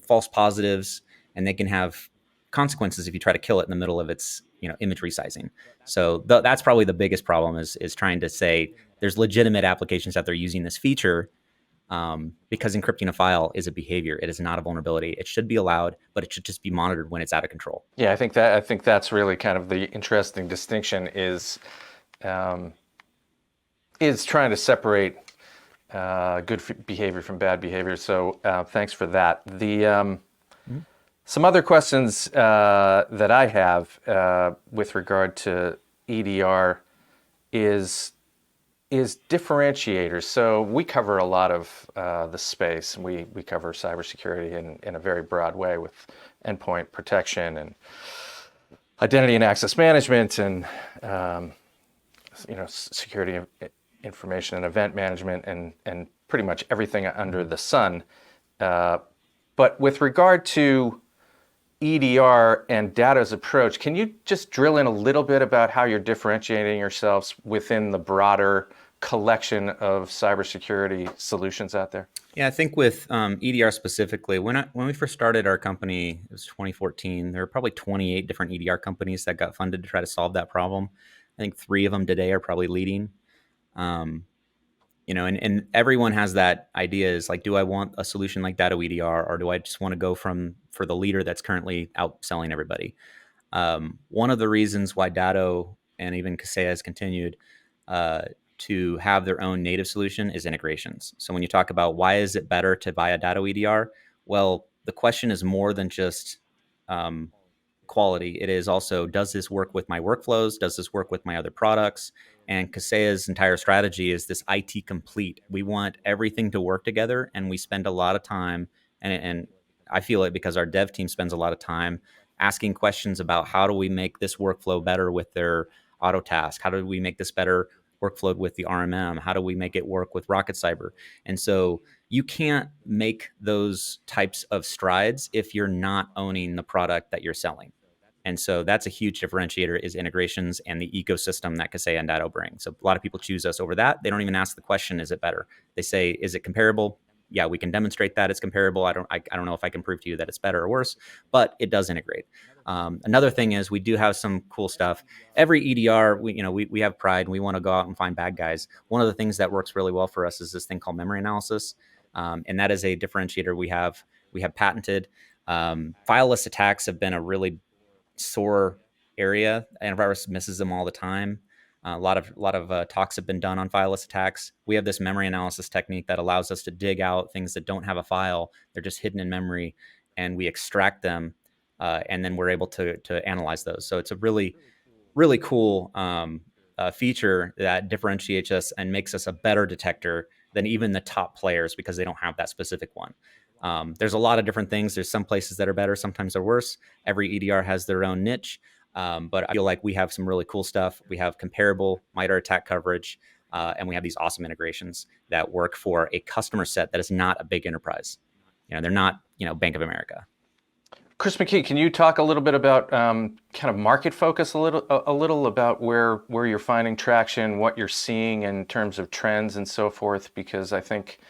false positives, and they can have consequences if you try to kill it in the middle of its image resizing. So that's probably the biggest problem is trying to say there's legitimate applications out there using this feature. Because encrypting a file is a behavior. It is not a vulnerability. It should be allowed, but it should just be monitored when it's out of control. Yeah, I think that's really kind of the interesting distinction is trying to separate good behavior from bad behavior. So thanks for that. Some other questions that I have with regard to EDR is differentiators. So we cover a lot of the space. We cover cybersecurity in a very broad way with endpoint protection and identity and access management and security information and event management and pretty much everything under the sun. But with regard to EDR and Datto's approach, can you just drill in a little bit about how you're differentiating yourselves within the broader collection of cybersecurity solutions out there? Yeah, I think with EDR specifically, when we first started our company, it was 2014, there were probably 28 different EDR companies that got funded to try to solve that problem. I think 3 of them today are probably leading. And everyone has that idea is like, do I want a solution like Datto EDR, or do I just want to go for the leader that's currently outselling everybody? One of the reasons why Datto and even Kaseya has continued to have their own native solution is integrations. So when you talk about why is it better to buy a Datto EDR, well, the question is more than just quality. It is also, does this work with my workflows? Does this work with my other products? And Kaseya's entire strategy is this IT complete. We want everything to work together, and we spend a lot of time, and I feel it because our dev team spends a lot of time asking questions about how do we make this workflow better with their auto task? How do we make this better workflow with the RMM? How do we make it work with Rocket Cyber? And so you can't make those types of strides if you're not owning the product that you're selling. And so that's a huge differentiator is integrations and the ecosystem that Kaseya and Datto bring. So a lot of people choose us over that. They don't even ask the question, is it better? They say, is it comparable? Yeah, we can demonstrate that it's comparable. I don't know if I can prove to you that it's better or worse, but it does integrate. Another thing is we do have some cool stuff. Every EDR, we have pride and we want to go out and find bad guys. One of the things that works really well for us is this thing called memory analysis. And that is a differentiator we have patented. Fileless attacks have been a really sore area. Antivirus misses them all the time. A lot of talks have been done on fileless attacks. We have this memory analysis technique that allows us to dig out things that don't have a file. They're just hidden in memory, and we extract them, and then we're able to analyze those. So it's a really, really cool feature that differentiates us and makes us a better detector than even the top players because they don't have that specific one. There's a lot of different things. There's some places that are better, sometimes they're worse. Every EDR has their own niche. But I feel like we have some really cool stuff. We have comparable MITRE ATT&CK coverage, and we have these awesome integrations that work for a customer set that is not a big enterprise. They're not, Bank of America. Chris McKie, can you talk a little bit about kind of market focus, a little about where you're finding traction, what you're seeing in terms of trends and so forth? Because I think,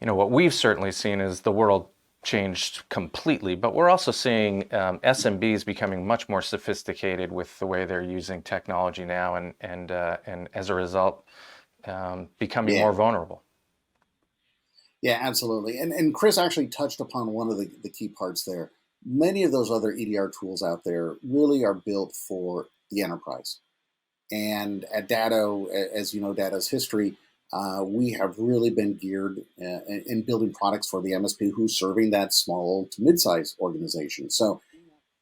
what we've certainly seen is the world changed completely, but we're also seeing SMBs becoming much more sophisticated with the way they're using technology now, and as a result, becoming more vulnerable. Yeah, absolutely. And Chris actually touched upon one of the key parts there. Many of those other EDR tools out there really are built for the enterprise. And at Datto, as you know, Datto's history, we have really been geared in building products for the MSP who's serving that small to mid-sized organization. So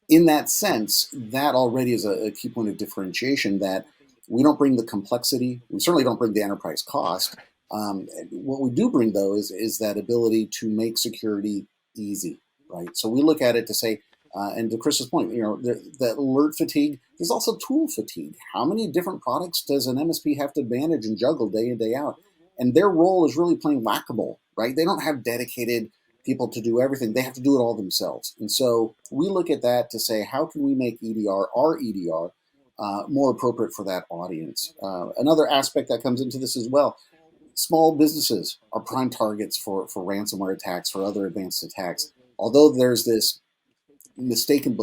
in that sense, that already is a key point of differentiation, that we don't bring the complexity. We certainly don't bring the enterprise cost. What we do bring, though, is that ability to make security easy, right? So we look at it to say, and to Chris's point, that alert fatigue, there's also tool fatigue. How many different products does an MSP have to manage and juggle day in, day out? And their role is really playing whack-a-mole, right? They don't have dedicated people to do everything. They have to do it all themselves. And so we look at that to say, how can we make our EDR, more appropriate for that audience? Another aspect that comes into this as well, small businesses are prime targets for ransomware attacks, for other advanced attacks. Although there's this mistaken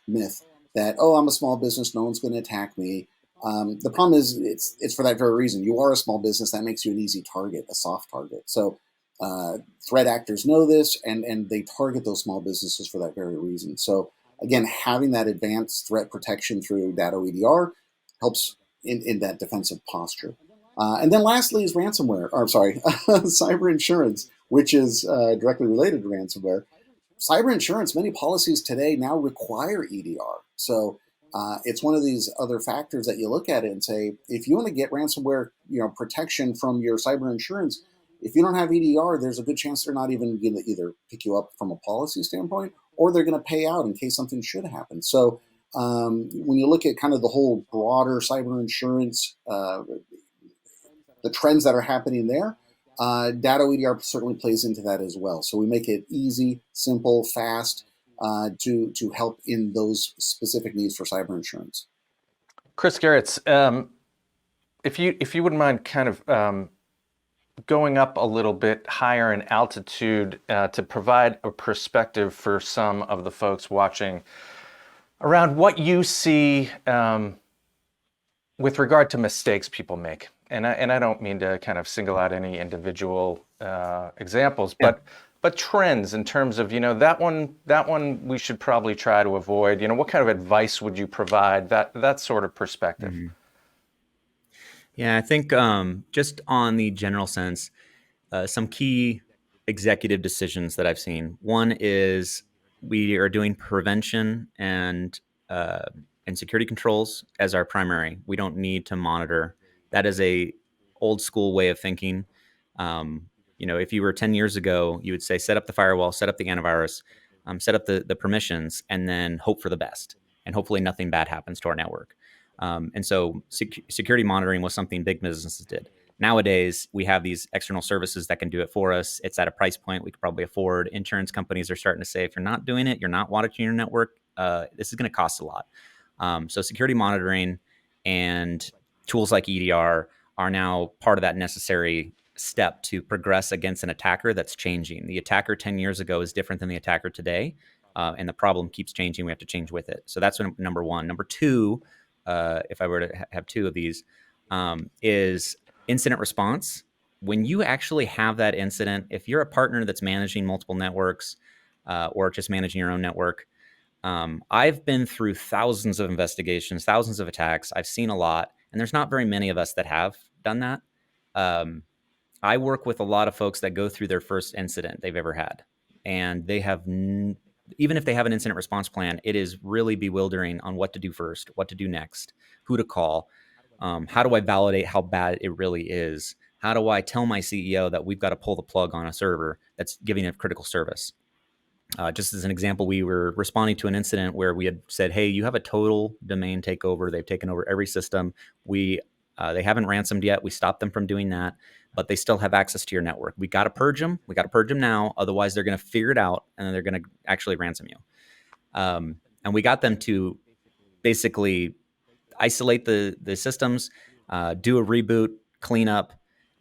myth that, oh, I'm a small business, no one's going to attack me. The problem is it's for that very reason. You are a small business, that makes you an easy target, a soft target. So threat actors know this, and they target those small businesses for that very reason. So again, having that advanced threat protection through Datto EDR helps in that defensive posture. And then lastly is ransomware, or sorry, cyber insurance, which is directly related to ransomware. Cyber insurance, many policies today now require EDR. So it's one of these other factors that you look at it and say, if you want to get ransomware, protection from your cyber insurance, if you don't have EDR, there's a good chance they're not even going to either pick you up from a policy standpoint, or they're going to pay out in case something should happen. So when you look at kind of the whole broader cyber insurance, the trends that are happening there, Datto EDR certainly plays into that as well. So we make it easy, simple, fast to help in those specific needs for cyber insurance. Chris Gerrtiz, if you wouldn't mind kind of going up a little bit higher in altitude to provide a perspective for some of the folks watching around what you see with regard to mistakes people make. And I don't mean to kind of single out any individual examples, but trends in terms of, that one we should probably try to avoid. What kind of advice would you provide, that sort of perspective? Mm-hmm. Yeah, I think just on the general sense, some key executive decisions that I've seen. One is we are doing prevention and security controls as our primary. We don't need to monitor. That is a old school way of thinking. If you were 10 years ago, you would say, set up the firewall, set up the antivirus, set up the permissions, and then hope for the best. And hopefully nothing bad happens to our network. And so security monitoring was something big businesses did. Nowadays, we have these external services that can do it for us. It's at a price point we could probably afford. Insurance companies are starting to say, if you're not doing it, you're not monitoring your network, this is going to cost a lot. So security monitoring and tools like EDR are now part of that necessary step to progress against an attacker that's changing. The attacker 10 years ago is different than the attacker today, and the problem keeps changing. We have to change with it. So that's number one. Number two, if I were to have two of these, is incident response. When you actually have that incident, if you're a partner that's managing multiple networks or just managing your own network, I've been through thousands of investigations, thousands of attacks. I've seen a lot, and there's not very many of us that have done that. I work with a lot of folks that go through their first incident they've ever had, and they have, even if they have an incident response plan, it is really bewildering on what to do first, what to do next, who to call. How do I validate how bad it really is? How do I tell my CEO that we've got to pull the plug on a server that's giving a critical service? Just as an example, we were responding to an incident where we had said, hey, you have a total domain takeover. They've taken over every system. They haven't ransomed yet. We stopped them from doing that, but they still have access to your network. We got to purge them. We got to purge them now. Otherwise, they're going to figure it out, and then they're going to actually ransom you. And we got them to basically isolate the systems, do a reboot, clean up,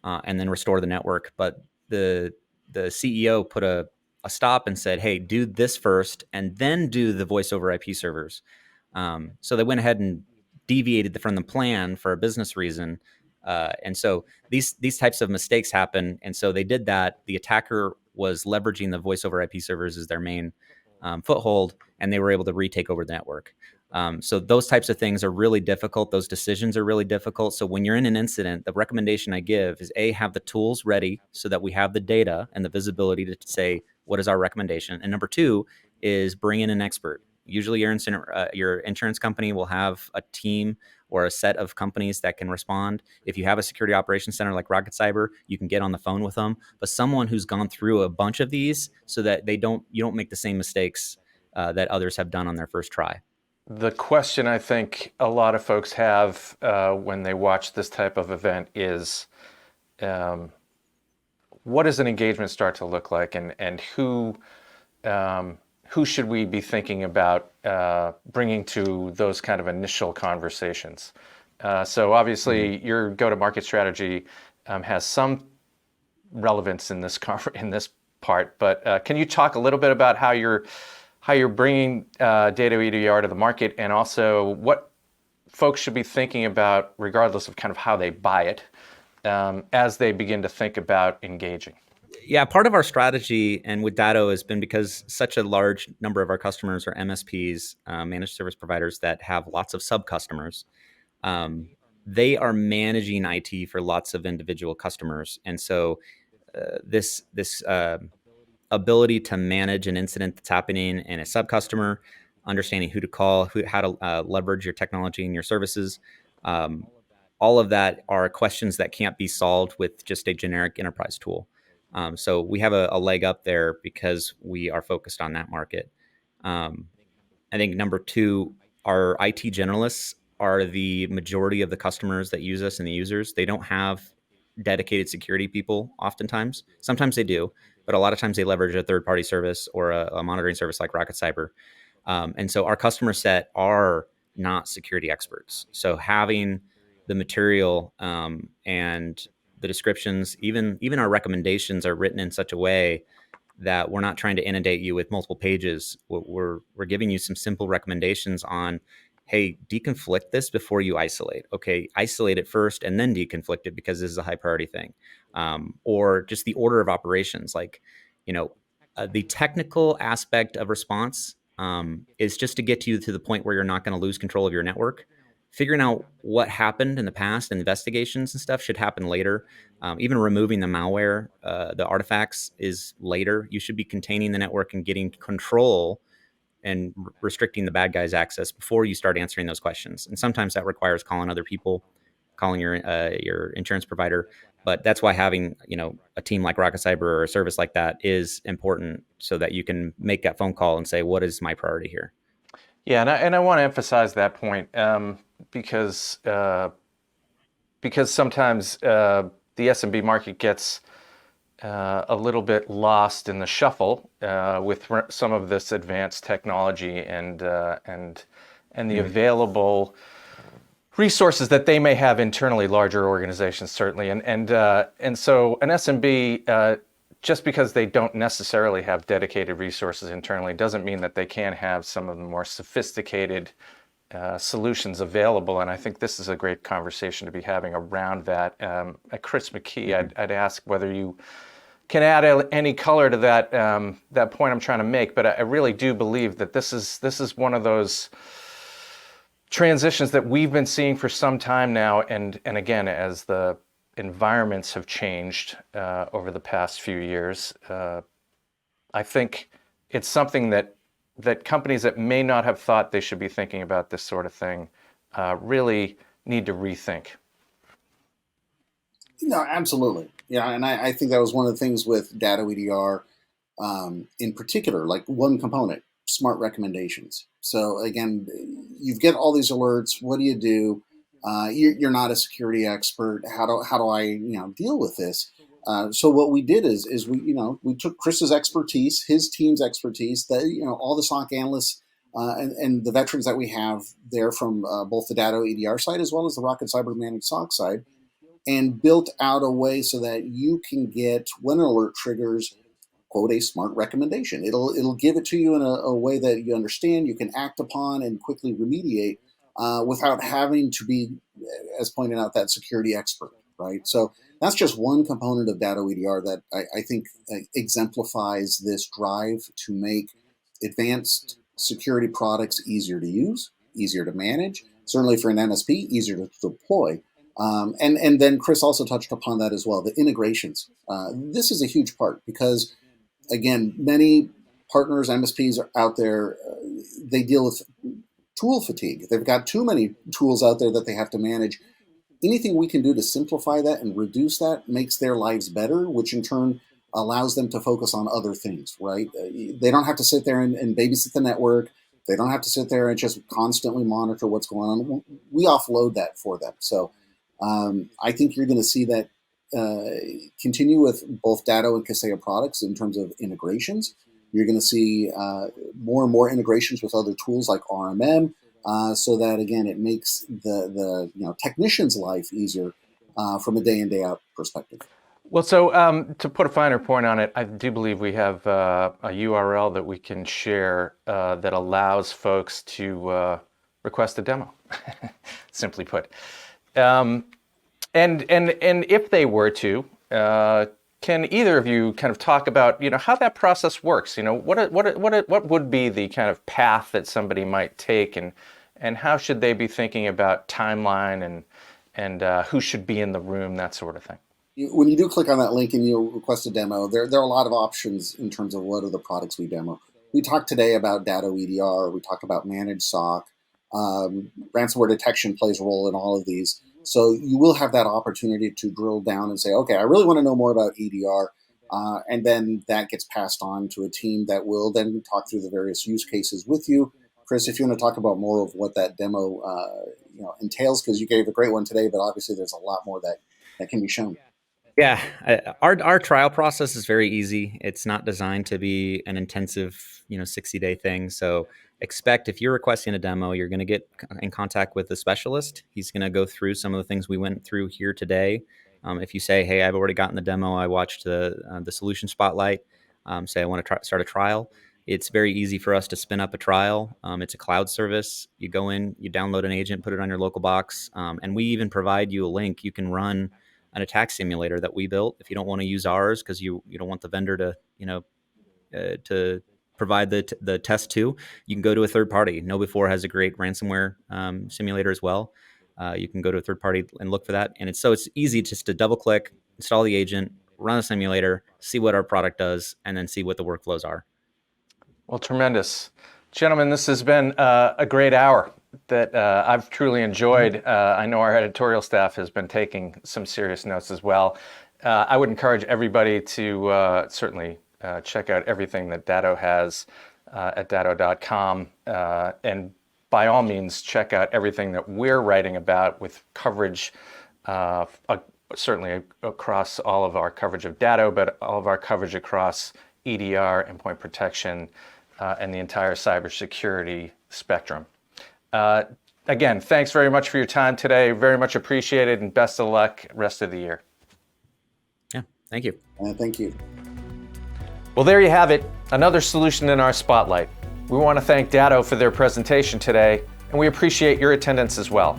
and then restore the network. But the CEO put a stop and said, hey, do this first and then do the voice over IP servers. So they went ahead and deviated from the plan for a business reason. And so these types of mistakes happen. And so they did that. The attacker was leveraging the voice over IP servers as their main foothold, and they were able to retake over the network. So those types of things are really difficult. Those decisions are really difficult. So when you're in an incident, the recommendation I give is have the tools ready so that we have the data and the visibility to say, what is our recommendation? And number two is bring in an expert. Usually your insurance company will have a team or a set of companies that can respond. If you have a security operations center like Rocket Cyber, you can get on the phone with them, but someone who's gone through a bunch of these so that you don't make the same mistakes that others have done on their first try. The question I think a lot of folks have when they watch this type of event is, what does an engagement start to look like, and who should we be thinking about bringing to those kind of initial conversations? So obviously, your go-to-market strategy has some relevance in this part, but can you talk a little bit about how you're bringing Datto EDR to the market, and also what folks should be thinking about, regardless of kind of how they buy it, as they begin to think about engaging? Yeah, part of our strategy and with Datto has been because such a large number of our customers are MSPs, managed service providers that have lots of sub-customers. They are managing IT for lots of individual customers. And so this ability to manage an incident that's happening in a sub-customer, understanding who to call, how to leverage your technology and your services, all of that are questions that can't be solved with just a generic enterprise tool. So we have a leg up there because we are focused on that market. I think number two, our IT generalists are the majority of the customers that use us and the users. They don't have dedicated security people oftentimes. Sometimes they do, but a lot of times they leverage a third-party service or a monitoring service like Rocket Cyber. And so our customer set are not security experts. So having the material and the descriptions, even our recommendations are written in such a way that we're not trying to inundate you with multiple pages. We're giving you some simple recommendations on, hey, deconflict this before you isolate. Okay, isolate it first and then deconflict it because this is a high priority thing. Or just the order of operations. Like, the technical aspect of response is just to get you to the point where you're not going to lose control of your network. Figuring out what happened in the past, investigations and stuff should happen later. Even removing the malware, the artifacts is later. You should be containing the network and getting control and restricting the bad guys' access before you start answering those questions. And sometimes that requires calling other people, calling your insurance provider. But that's why having a team like Rocket Cyber or a service like that is important, so that you can make that phone call and say, what is my priority here? Yeah, and I want to emphasize that point because sometimes the SMB market gets a little bit lost in the shuffle with some of this advanced technology and the available resources that they may have internally, larger organizations certainly, and so an SMB, just because they don't necessarily have dedicated resources internally doesn't mean that they can't have some of the more sophisticated solutions available. And I think this is a great conversation to be having around that. Chris McKie, I'd ask whether you can add any color to that point I'm trying to make, but I really do believe that this is one of those transitions that we've been seeing for some time now, and again, as the environments have changed over the past few years, I think it's something that companies that may not have thought they should be thinking about this sort of thing really need to rethink. No, absolutely. Yeah, and I think that was one of the things with Datto EDR in particular, like one component, smart recommendations. So again, you get all these alerts. What do you do? You're not a security expert. How do I deal with this? So what we did is we took Chris's expertise, his team's expertise, that all the SOC analysts and the veterans that we have there from both the Datto EDR side as well as the Rocket Cyber managed SOC side, and built out a way so that you can get, when an alert triggers, quote, a smart recommendation. It'll give it to you in a way that you understand, you can act upon, and quickly remediate without having to be, as pointed out, that security expert, right? So that's just one component of Datto EDR that I think exemplifies this drive to make advanced security products easier to use easier to manage. Certainly for an MSP, easier to deploy. And then Chris also touched upon that as well, the integrations. This is a huge part because, again, many partners, MSPs are out there, they deal with tool fatigue. They've got too many tools out there that they have to manage. Anything we can do to simplify that and reduce that makes their lives better, which in turn allows them to focus on other things, right? They don't have to sit there and babysit the network. They don't have to sit there and just constantly monitor what's going on. We offload that for them. So I think you're going to see that continue with both Datto and Kaseya products in terms of integrations. You're going to see more and more integrations with other tools like RMM, so that again it makes the technician's life easier from a day in day out perspective. Well, so to put a finer point on it, I do believe we have a URL that we can share that allows folks to request a demo. Simply put, and if they were to. Can either of you kind of talk about, how that process works? What would be the kind of path that somebody might take, and how should they be thinking about timeline and who should be in the room, that sort of thing? When you do click on that link and you request a demo, there are a lot of options in terms of what are the products we demo. We talked today about Datto EDR. We talked about managed SOC. Ransomware detection plays a role in all of these. So you will have that opportunity to drill down and say, okay, I really want to know more about EDR. And then that gets passed on to a team that will then talk through the various use cases with you. Chris, if you want to talk about more of what that demo entails, because you gave a great one today, but obviously there's a lot more that can be shown. Yeah, our trial process is very easy. It's not designed to be an intensive, 60-day thing. So expect if you're requesting a demo, you're going to get in contact with a specialist. He's going to go through some of the things we went through here today. If you say, hey, I've already gotten the demo, I watched the solution spotlight, say I want to start a trial, it's very easy for us to spin up a trial. It's a cloud service. You go in, you download an agent, put it on your local box, and we even provide you a link. You can run an attack simulator that we built. If you don't want to use ours because you don't want the vendor to provide the test too, you can go to a third party. KnowBe4 has a great ransomware simulator as well. You can go to a third party and look for that. And it's easy just to double click, install the agent, run a simulator, see what our product does, and then see what the workflows are. Well, tremendous. Gentlemen, this has been a great hour that I've truly enjoyed. I know our editorial staff has been taking some serious notes as well. I would encourage everybody to certainly check out everything that Datto has at datto.com. And by all means, check out everything that we're writing about with coverage, certainly across all of our coverage of Datto, but all of our coverage across EDR, endpoint protection, and the entire cybersecurity spectrum. Again, thanks very much for your time today. Very much appreciated, and best of luck rest of the year. Yeah, thank you. Thank you. Well, there you have it, another solution in our spotlight. We want to thank Datto for their presentation today, and we appreciate your attendance as well.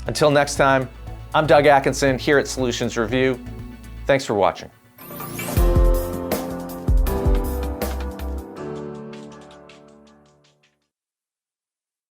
Until next time, I'm Doug Atkinson here at Solutions Review. Thanks for watching.